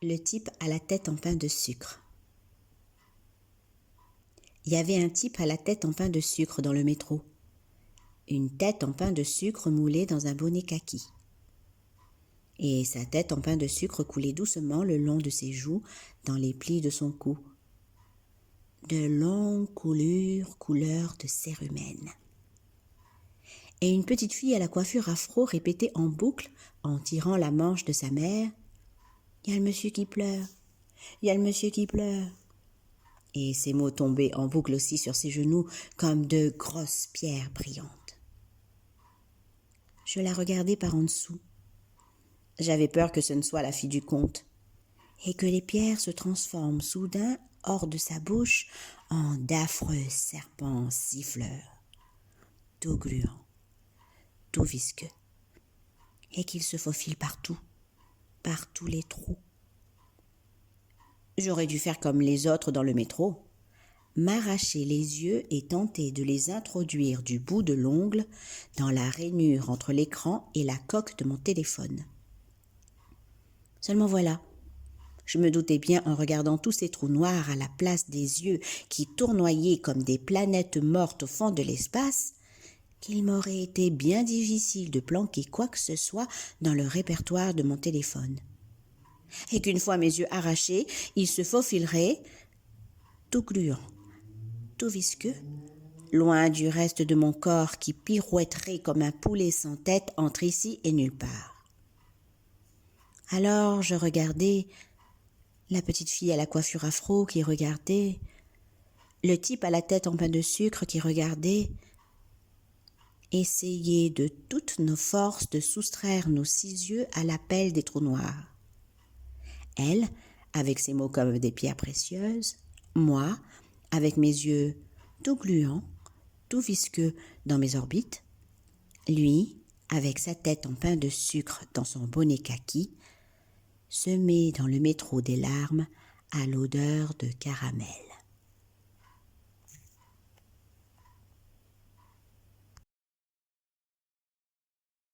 Le type à la tête en pain de sucre. Il y avait un type à la tête en pain de sucre dans le métro. Une tête en pain de sucre moulée dans un bonnet kaki. Et sa tête en pain de sucre coulait doucement le long de ses joues, dans les plis de son cou. De longues coulures, couleur de cérumen. Et une petite fille à la coiffure afro répétait en boucle, en tirant la manche de sa mère, « Il y a le monsieur qui pleure, il y a le monsieur qui pleure ». Et ces mots tombaient en boucle aussi sur ses genoux comme de grosses pierres brillantes. Je la regardais par en dessous. J'avais peur que ce ne soit la fille du conte, et que les pierres se transforment soudain hors de sa bouche en d'affreux serpents siffleurs, tout gluants, tout visqueux, et qu'ils se faufilent partout, par tous les trous. J'aurais dû faire comme les autres dans le métro, m'arracher les yeux et tenter de les introduire du bout de l'ongle dans la rainure entre l'écran et la coque de mon téléphone. Seulement voilà, je me doutais bien en regardant tous ces trous noirs à la place des yeux qui tournoyaient comme des planètes mortes au fond de l'espace, qu'il m'aurait été bien difficile de planquer quoi que ce soit dans le répertoire de mon téléphone. Et qu'une fois mes yeux arrachés, ils se faufileraient, tout gluant, tout visqueux, loin du reste de mon corps qui pirouetterait comme un poulet sans tête entre ici et nulle part. Alors je regardais la petite fille à la coiffure afro qui regardait, le type à la tête en pain de sucre qui regardait, essayer de toutes nos forces de soustraire nos 6 yeux à l'appel des trous noirs. Elle, avec ses mots comme des pierres précieuses, moi, avec mes yeux tout gluants, tout visqueux dans mes orbites, lui, avec sa tête en pain de sucre dans son bonnet kaki, semé dans le métro des larmes à l'odeur de caramel.